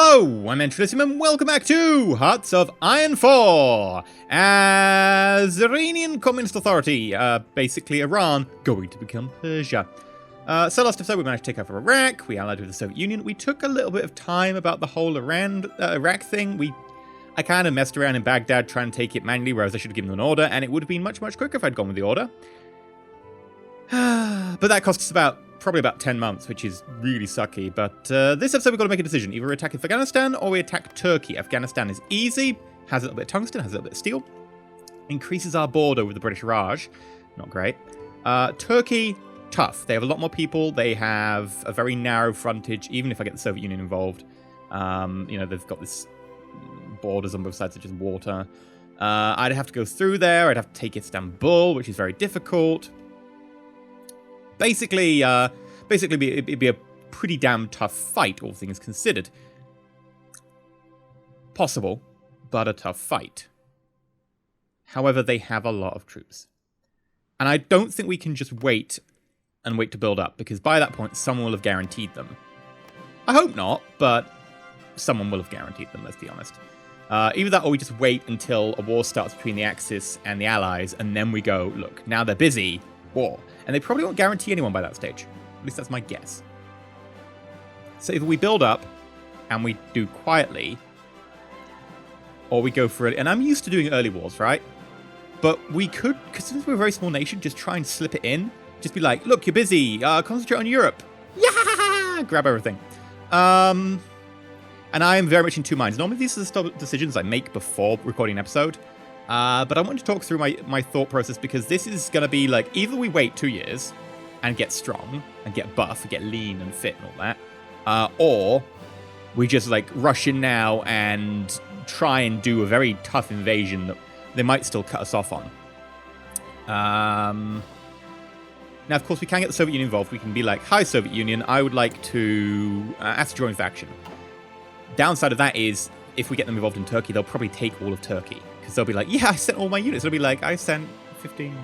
Hello, I'm EnterElysium and welcome back to Hearts of Iron 4! As Iranian Communist Authority, basically Iran, going to become Persia. So last episode we managed to take over Iraq, we allied with the Soviet Union, we took a little bit of time about the whole Iraq thing. I kind of messed around in Baghdad trying to take it manually, whereas I should have given them an order, and it would have been much quicker if I'd gone with the order. But that cost us probably about 10 months, which is really sucky. But this episode we've got to make a decision. Either we attack Afghanistan or we attack Turkey. Afghanistan is easy, has a little bit of tungsten, has a little bit of steel. Increases our border with the British Raj. Not great. Turkey, tough. They have a lot more people. They have a very narrow frontage, even if I get the Soviet Union involved. They've got this borders on both sides of just water. I'd have to go through there. I'd have to take Istanbul, which is very difficult. Basically, it'd be a pretty damn tough fight, all things considered. Possible, but a tough fight. However, they have a lot of troops. And I don't think we can just wait to build up, because by that point, someone will have guaranteed them. I hope not, but someone will have guaranteed them, let's be honest. Either that, or we just wait until a war starts between the Axis and the Allies, and then we go, look, now they're busy, war. And they probably won't guarantee anyone by that stage. At least that's my guess. So either we build up and we do quietly, or we go for it. And I'm used to doing early wars, right? But we could, because since we're a very small nation, just try and slip it in. Just be like, look, you're busy. Concentrate on Europe. Yeah! Grab everything. And I am very much in two minds. Normally these are the decisions I make before recording an episode. But I want to talk through my thought process, because this is going to be like, either we wait 2 years and get strong and get buff and get lean and fit and all that, or we just like rush in now and try and do a very tough invasion that they might still cut us off on. Now, of course, we can get the Soviet Union involved. We can be like, hi, Soviet Union, I would like to ask to join faction. Downside of that is, if we get them involved in Turkey, they'll probably take all of Turkey. Because they'll be like, yeah, I sent all my units. They'll be like, I sent 15. And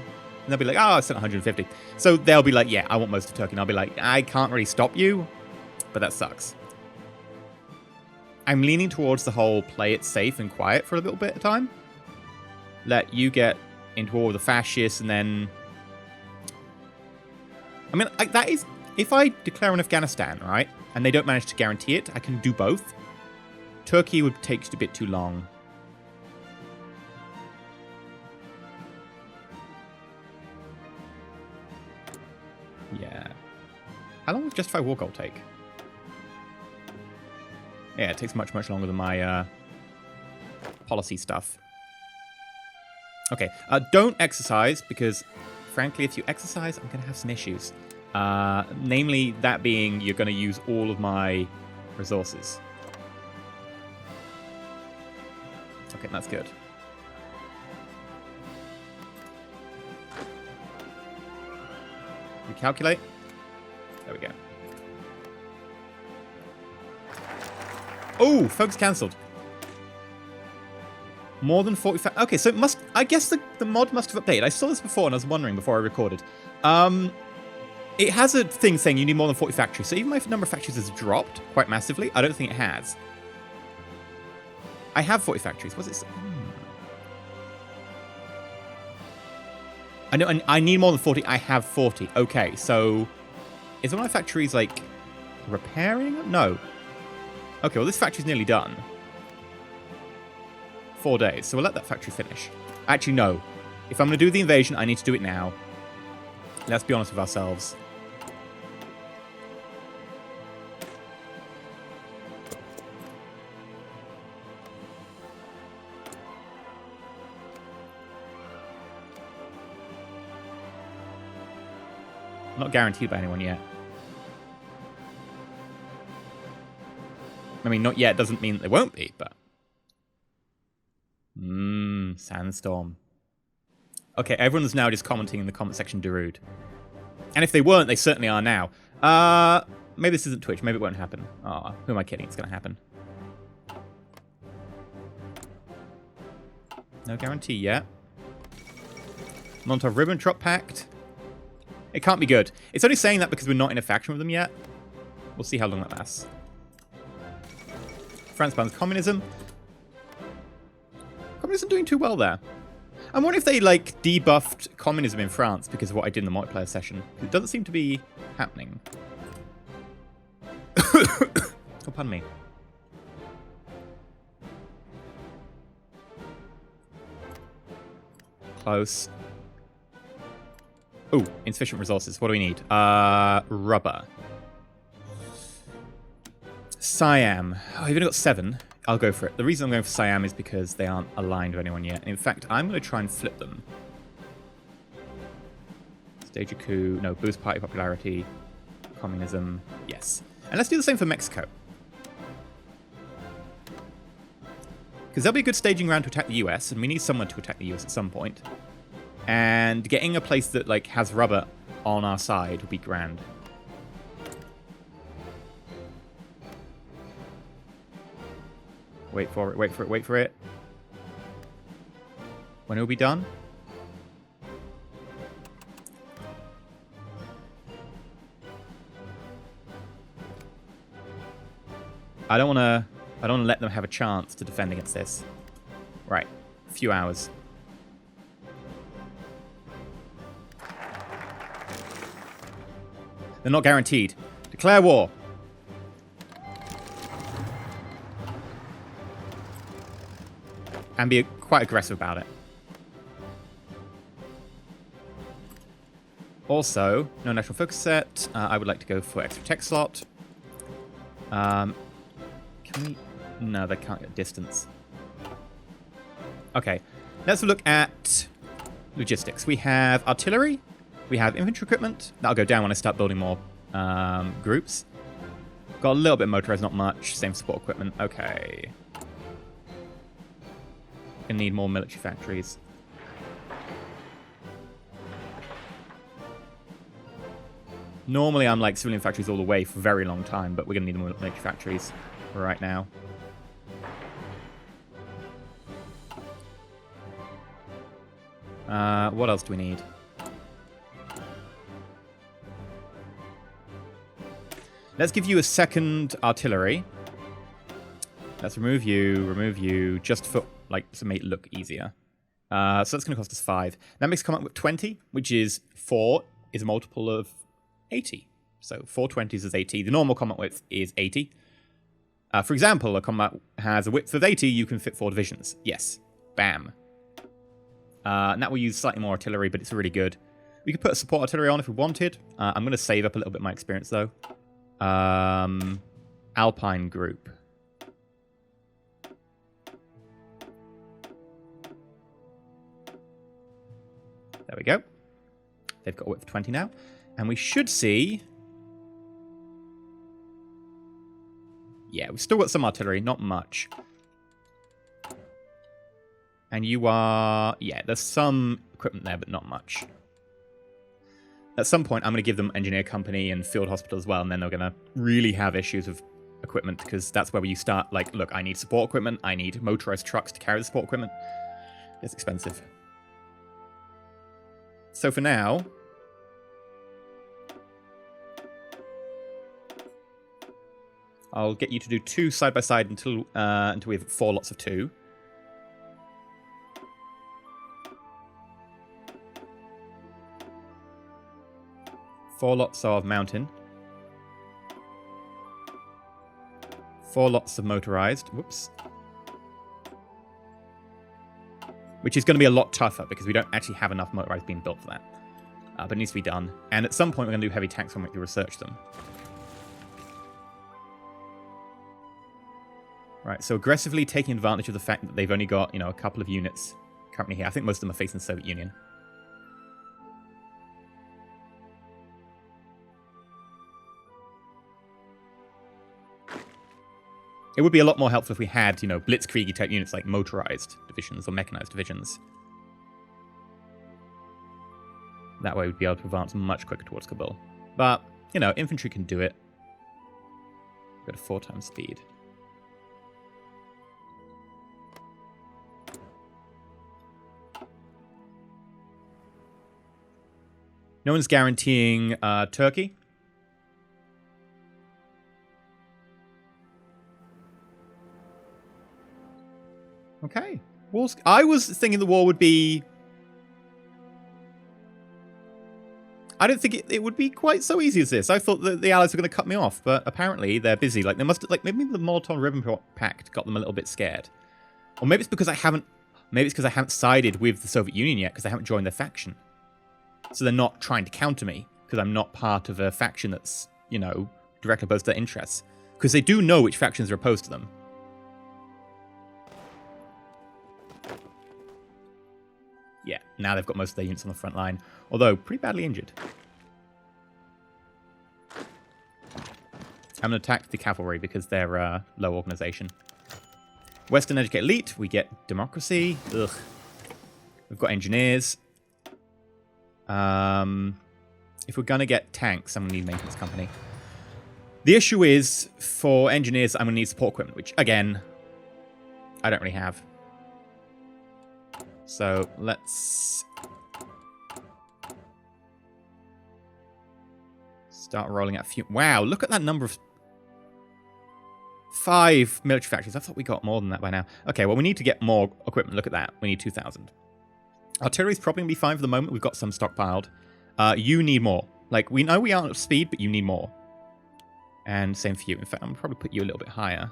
they'll be like, oh, I sent 150. So they'll be like, yeah, I want most of Turkey. And I'll be like, I can't really stop you, but that sucks. I'm leaning towards the whole play it safe and quiet for a little bit of time. Let you get into war with the fascists, and then... I mean, that is... If I declare on Afghanistan, right, and they don't manage to guarantee it, I can do both. Turkey would take a bit too long. Yeah. How long does Justify War Goal take? Yeah, it takes much longer than my policy stuff. Okay, don't exercise, because frankly, if you exercise, I'm going to have some issues. Namely, that being, you're going to use all of my resources. Okay, that's good. Recalculate. There we go. Oh, focus cancelled. More than 40... Okay, so it must... I guess the mod must have updated. I saw this before and I was wondering before I recorded. It has a thing saying you need more than 40 factories. So even my number of factories has dropped quite massively. I don't think it has. I have 40 factories. What's it say? I know I need more than 40. I have 40. Okay, so is one of my factories like repairing? No. Okay, well this factory's nearly done. 4 days, so we'll let that factory finish. Actually, no. If I'm going to do the invasion, I need to do it now. Let's be honest with ourselves. Not guaranteed by anyone yet. I mean, not yet doesn't mean they won't be, but... Sandstorm. Okay, everyone's now just commenting in the comment section, Darude. And if they weren't, they certainly are now. Maybe this isn't Twitch. Maybe it won't happen. Oh, who am I kidding? It's going to happen. No guarantee yet. Molotov-Ribbentrop Pact. It can't be good. It's only saying that because we're not in a faction with them yet. We'll see how long that lasts. France bans communism. Communism doing too well there. I wonder if they, like, debuffed communism in France because of what I did in the multiplayer session. It doesn't seem to be happening. Oh, pardon me. Close. Oh, insufficient resources. What do we need? Rubber. Siam. Oh, you've only got 7. I'll go for it. The reason I'm going for Siam is because they aren't aligned with anyone yet. In fact, I'm going to try and flip them. Stage a coup. No, boost party popularity. Communism. Yes. And let's do the same for Mexico. Because there'll be a good staging round to attack the US, and we need someone to attack the US at some point. And getting a place that, like, has rubber on our side would be grand. Wait for it, wait for it, wait for it. When it will be done? I don't want to let them have a chance to defend against this. Right. A few hours. They're not guaranteed. Declare war. And be quite aggressive about it. Also, no national focus set. I would like to go for extra tech slot. Can we? No, they can't get distance. Okay, let's look at logistics. We have artillery. We have infantry equipment. That'll go down when I start building more groups. Got a little bit of motorized, not much. Same support equipment. Okay. Gonna need more military factories. Normally I'm like civilian factories all the way for a very long time, but we're gonna need more military factories right now. What else do we need? Let's give you a second artillery. Let's remove you, just for, like, to make it look easier. So that's going to cost us 5. That makes us come up with 20, which is 4 is a multiple of 80. So 4 20s is 80. The normal combat width is 80. For example, a combat has a width of 80, you can fit 4 divisions. Yes. Bam. And that will use slightly more artillery, but it's really good. We could put a support artillery on if we wanted. I'm going to save up a little bit of my experience, though. Alpine group. There we go. They've got a width of 20 now. And we should see... Yeah, we've still got some artillery, not much. And you are... Yeah, there's some equipment there, but not much. At some point, I'm going to give them engineer company and field hospital as well, and then they're going to really have issues with equipment, because that's where you start, like, look, I need support equipment, I need motorized trucks to carry the support equipment. It's expensive. So for now... I'll get you to do 2 side by side until we have 4 lots of 2. Four lots of mountain. 4 lots of motorized. Whoops. Which is going to be a lot tougher because we don't actually have enough motorized being built for that. But it needs to be done. And at some point we're going to do heavy tanks when we research them. Right, so aggressively taking advantage of the fact that they've only got, you know, a couple of units currently here. I think most of them are facing the Soviet Union. It would be a lot more helpful if we had, you know, blitzkrieg type units like motorized divisions or mechanized divisions. That way we'd be able to advance much quicker towards Kabul. But, you know, infantry can do it. Go to 4 times speed. No one's guaranteeing Turkey. Okay. Wars. I was thinking the war would be... I don't think it would be quite so easy as this. I thought that the Allies were going to cut me off, but apparently they're busy. Like, they must... Like, maybe the Molotov-Ribbentrop Pact got them a little bit scared. Or maybe it's because I haven't... Maybe it's because I haven't sided with the Soviet Union yet, because I haven't joined their faction. So they're not trying to counter me, because I'm not part of a faction that's, you know, directly opposed to their interests. Because they do know which factions are opposed to them. Yeah, now they've got most of their units on the front line, although pretty badly injured. I'm going to attack the cavalry because they're low organization. Western educated elite, we get democracy. Ugh. We've got engineers. If we're going to get tanks, I'm going to need maintenance company. The issue is, for engineers, I'm going to need support equipment, which, again, I don't really have. So, let's start rolling out a few... Wow, look at that number of... 5 military factories. I thought we got more than that by now. Okay, well, we need to get more equipment. Look at that. We need 2,000. Artillery's probably going to be fine for the moment. We've got some stockpiled. You need more. Like, we know we aren't at speed, but you need more. And same for you. In fact, I'm going to probably put you a little bit higher.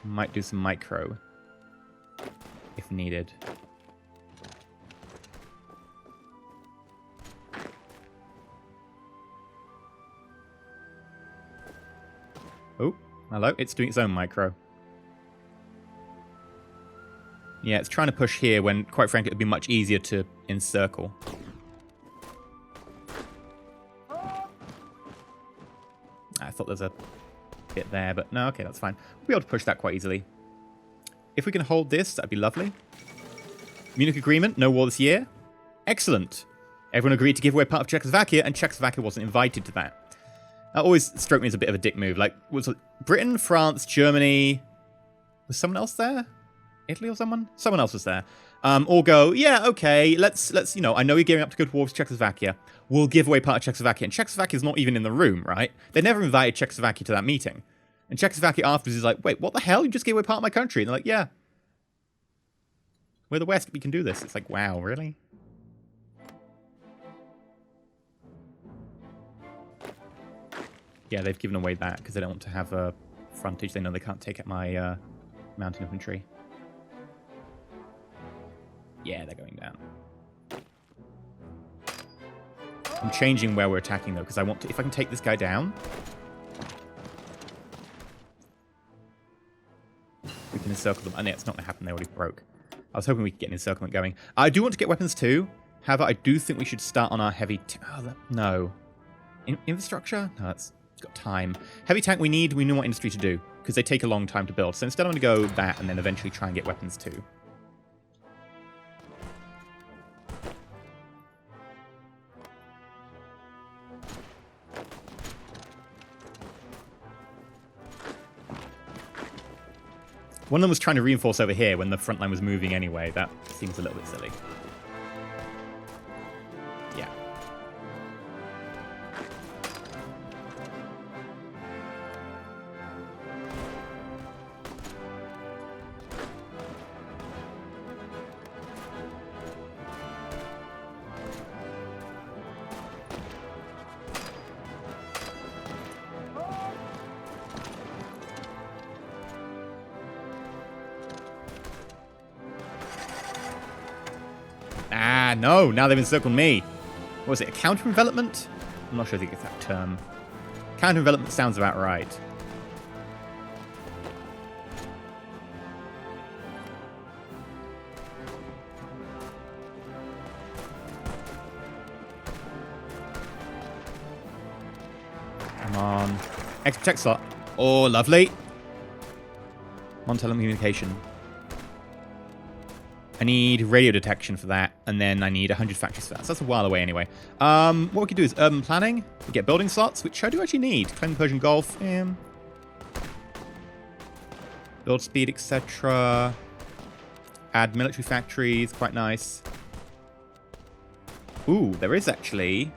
Might do some micro if needed. Oh, hello. It's doing its own micro. Yeah, it's trying to push here when, quite frankly, it would be much easier to encircle. I thought there's a bit there, but no, okay, that's fine. We'll be able to push that quite easily. If we can hold this, that'd be lovely. Munich Agreement, no war this year. Excellent. Everyone agreed to give away part of Czechoslovakia, and Czechoslovakia wasn't invited to that. That always struck me as a bit of a dick move. Like, was it Britain, France, Germany... Was someone else there? Italy or someone? Someone else was there. All go, yeah, okay, let's, you know, I know you're gearing up to go to war with Czechoslovakia. We'll give away part of Czechoslovakia. And Czechoslovakia's not even in the room, right? They never invited Czechoslovakia to that meeting. And Czechoslovakia afterwards is like, wait, what the hell? You just gave away part of my country. And they're like, yeah. We're the West, we can do this. It's like, wow, really? Yeah, they've given away that because they don't want to have a frontage. They know they can't take out my mountain infantry. Yeah, they're going down. I'm changing where we're attacking, though, because I want to... If I can take this guy down... We can encircle them. Oh, no, it's not going to happen. They already broke. I was hoping we could get an encirclement going. I do want to get weapons, too. However, I do think we should start on our heavy... no. Infrastructure? No, that's... It's got time. Heavy tank we need. We know what industry to do, because they take a long time to build. So instead I'm going to go that and then eventually try and get weapons, too. One of them was trying to reinforce over here when the front line was moving anyway. That seems a little bit silly. Yeah. Ah, no. Now they've encircled me. What was it? A counter-envelopment? I'm not sure if I get that term. Counter-envelopment sounds about right. Come on. Extra tech slot. Oh, lovely. Telecommunication. I need radio detection for that, and then I need 100 factories for that. So that's a while away anyway. What we could do is urban planning. We get building slots, which I do actually need. Claim the Persian Gulf. Build speed, etc. Add military factories. Quite nice. Ooh, there is actually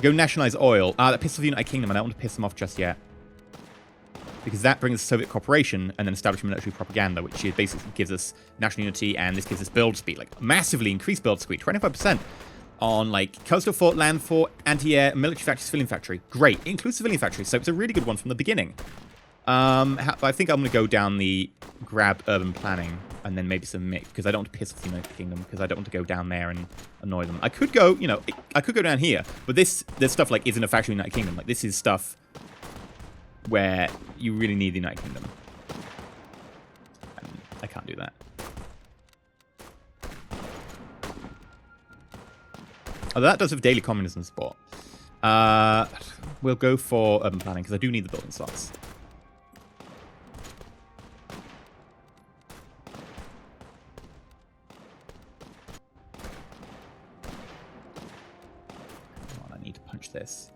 Go nationalize oil. That pisses off the United Kingdom. I don't want to piss them off just yet. Because that brings Soviet cooperation and then establish military propaganda, which basically gives us national unity, and this gives us build speed. Like, massively increased build speed. 25% on, like, coastal fort, land fort, anti-air, military factory, civilian factory. Great. Include civilian factory. So it's a really good one from the beginning. I think I'm going to go down the grab urban planning and then maybe some mix, because I don't want to piss off the United Kingdom, because I don't want to go down there and annoy them. I could go, I could go down here, but this stuff, like, isn't a faction of the United Kingdom. Like, this is stuff where you really need the United Kingdom. And I can't do that. Although that does have daily communism support. We'll go for urban planning, because I do need the building slots. This.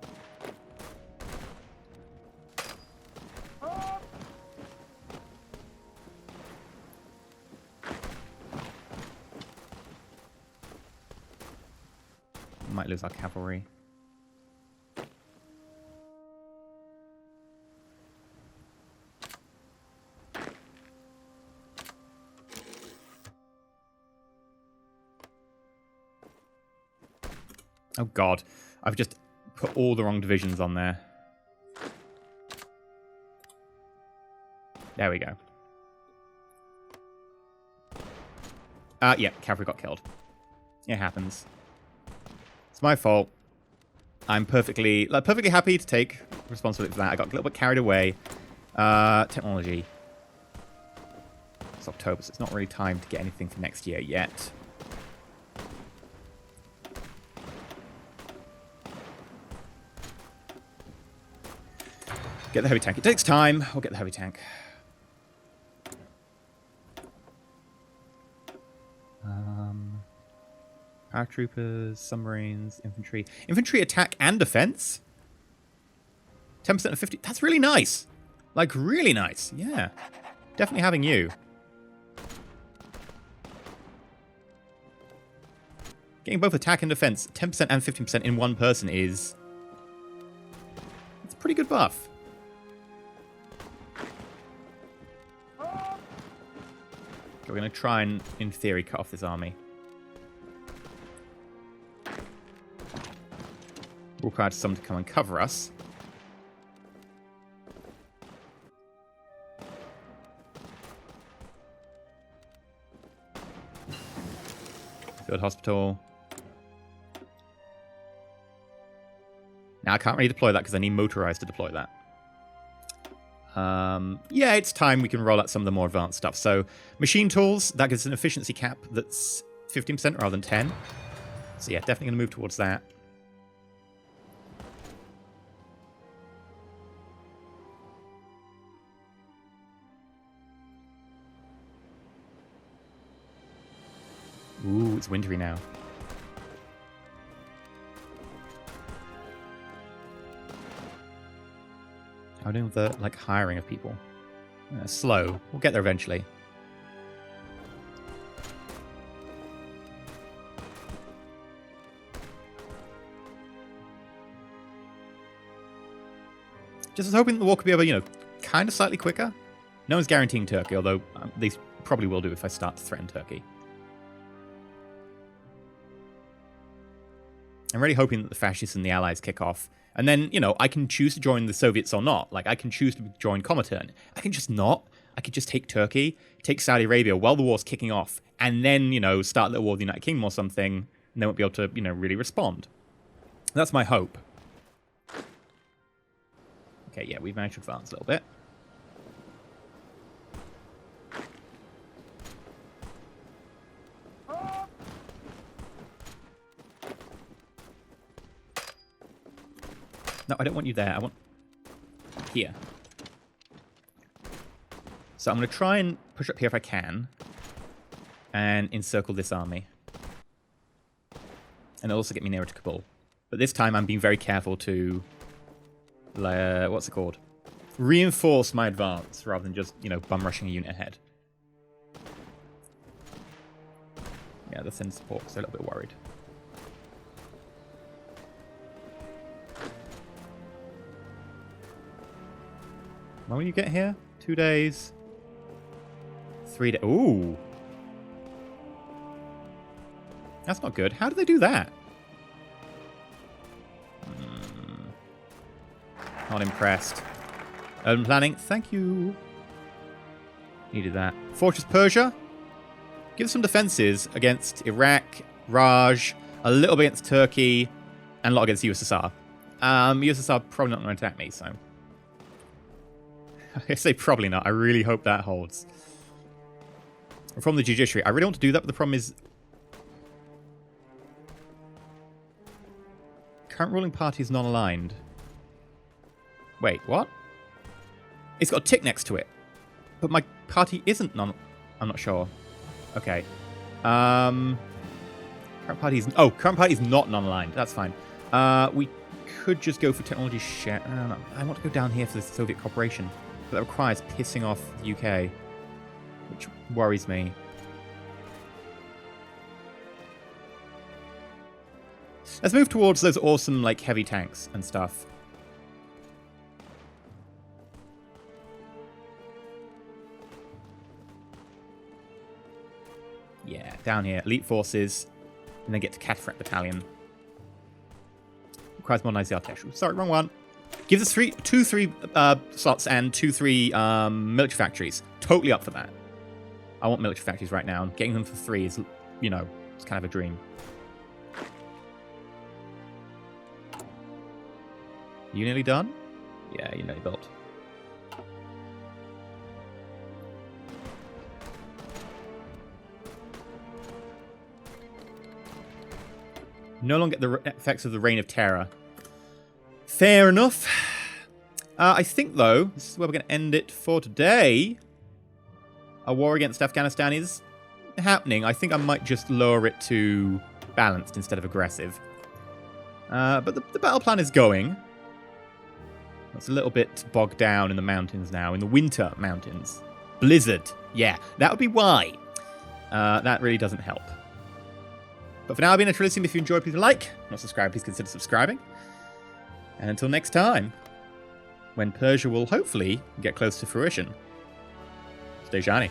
Might lose our cavalry. Oh God, I've just put all the wrong divisions on there. There we go. Yeah, cavalry got killed. It happens. It's my fault. I'm perfectly happy to take responsibility for that. I got a little bit carried away. Technology. It's October, so it's not really time to get anything for next year yet. Get the heavy tank. It takes time. We'll get the heavy tank. Paratroopers, submarines, infantry. Infantry attack and defense? 10% of 50. That's really nice. Like, really nice. Yeah. Definitely having you. Getting both attack and defense, 10% and 15% in one person is... It's a pretty good buff. We're going to try and, in theory, cut off this army. We'll require someone to come and cover us. Field hospital. Now, I can't really deploy that because I need motorized to deploy that. Yeah, it's time we can roll out some of the more advanced stuff. So, machine tools, that gives an efficiency cap that's 15% rather than 10. So yeah, definitely going to move towards that. Ooh, it's wintry now. How are we doing with the, like, hiring of people? Slow. We'll get there eventually. Just was hoping the war could be over, you know, kind of slightly quicker. No one's guaranteeing Turkey, although they probably will do if I start to threaten Turkey. I'm really hoping that the fascists and the allies kick off. And then, you know, I can choose to join the Soviets or not. Like, I can choose to join Comintern. I can just not. I could just take Turkey, take Saudi Arabia while the war's kicking off, and then, you know, start the war with the United Kingdom or something, and they won't be able to, you know, really respond. That's my hope. Okay, yeah, we've managed to advance a little bit. No, I don't want you there. I want here. So I'm going to try and push up here if I can. And encircle this army. And it'll also get me nearer to Kabul. But this time I'm being very careful to... what's it called? Reinforce my advance rather than just, you know, bum rushing a unit ahead. Yeah, the thin support, so a little bit worried. When will you get here? 2 days. 3 days. Ooh. That's not good. How do they do that? Not impressed. Urban planning. Thank you. Needed that. Fortress Persia. Give some defenses against Iraq, Raj, a little bit against Turkey, and a lot against USSR. USSR probably not going to attack me, so... I say probably not. I really hope that holds. From the judiciary. I really want to do that, but the problem is... Current ruling party is non-aligned. Wait, what? It's got a tick next to it. But my party isn't non... I'm not sure. Okay. Current party is... Oh, current party is not non-aligned. That's fine. We could just go for technology share... No. I want to go down here for the Soviet cooperation. But that requires pissing off the UK. Which worries me. Let's move towards those awesome, like, heavy tanks and stuff. Yeah, down here. Elite forces. And then get to Cataphracts Battalion. Requires modernize the artillery. Sorry, wrong one. Gives us 2 3 slots and 2 3 military factories. Totally up for that. I want military factories right now. Getting them for 3 is, you know, it's kind of a dream. You nearly done? Yeah, you nearly built. No longer get the effects of the Reign of Terror. Fair enough. I think, though, this is where we're going to end it for today. A war against Afghanistan is happening. I think I might just lower it to balanced instead of aggressive. But the battle plan is going. It's a little bit bogged down in the mountains now, in the winter mountains. Blizzard. Yeah, that would be why. That really doesn't help. But for now, I've been EnterElysium. If you enjoyed, please like. If not subscribed, please consider subscribing. And until next time, when Persia will hopefully get close to fruition, stay shiny.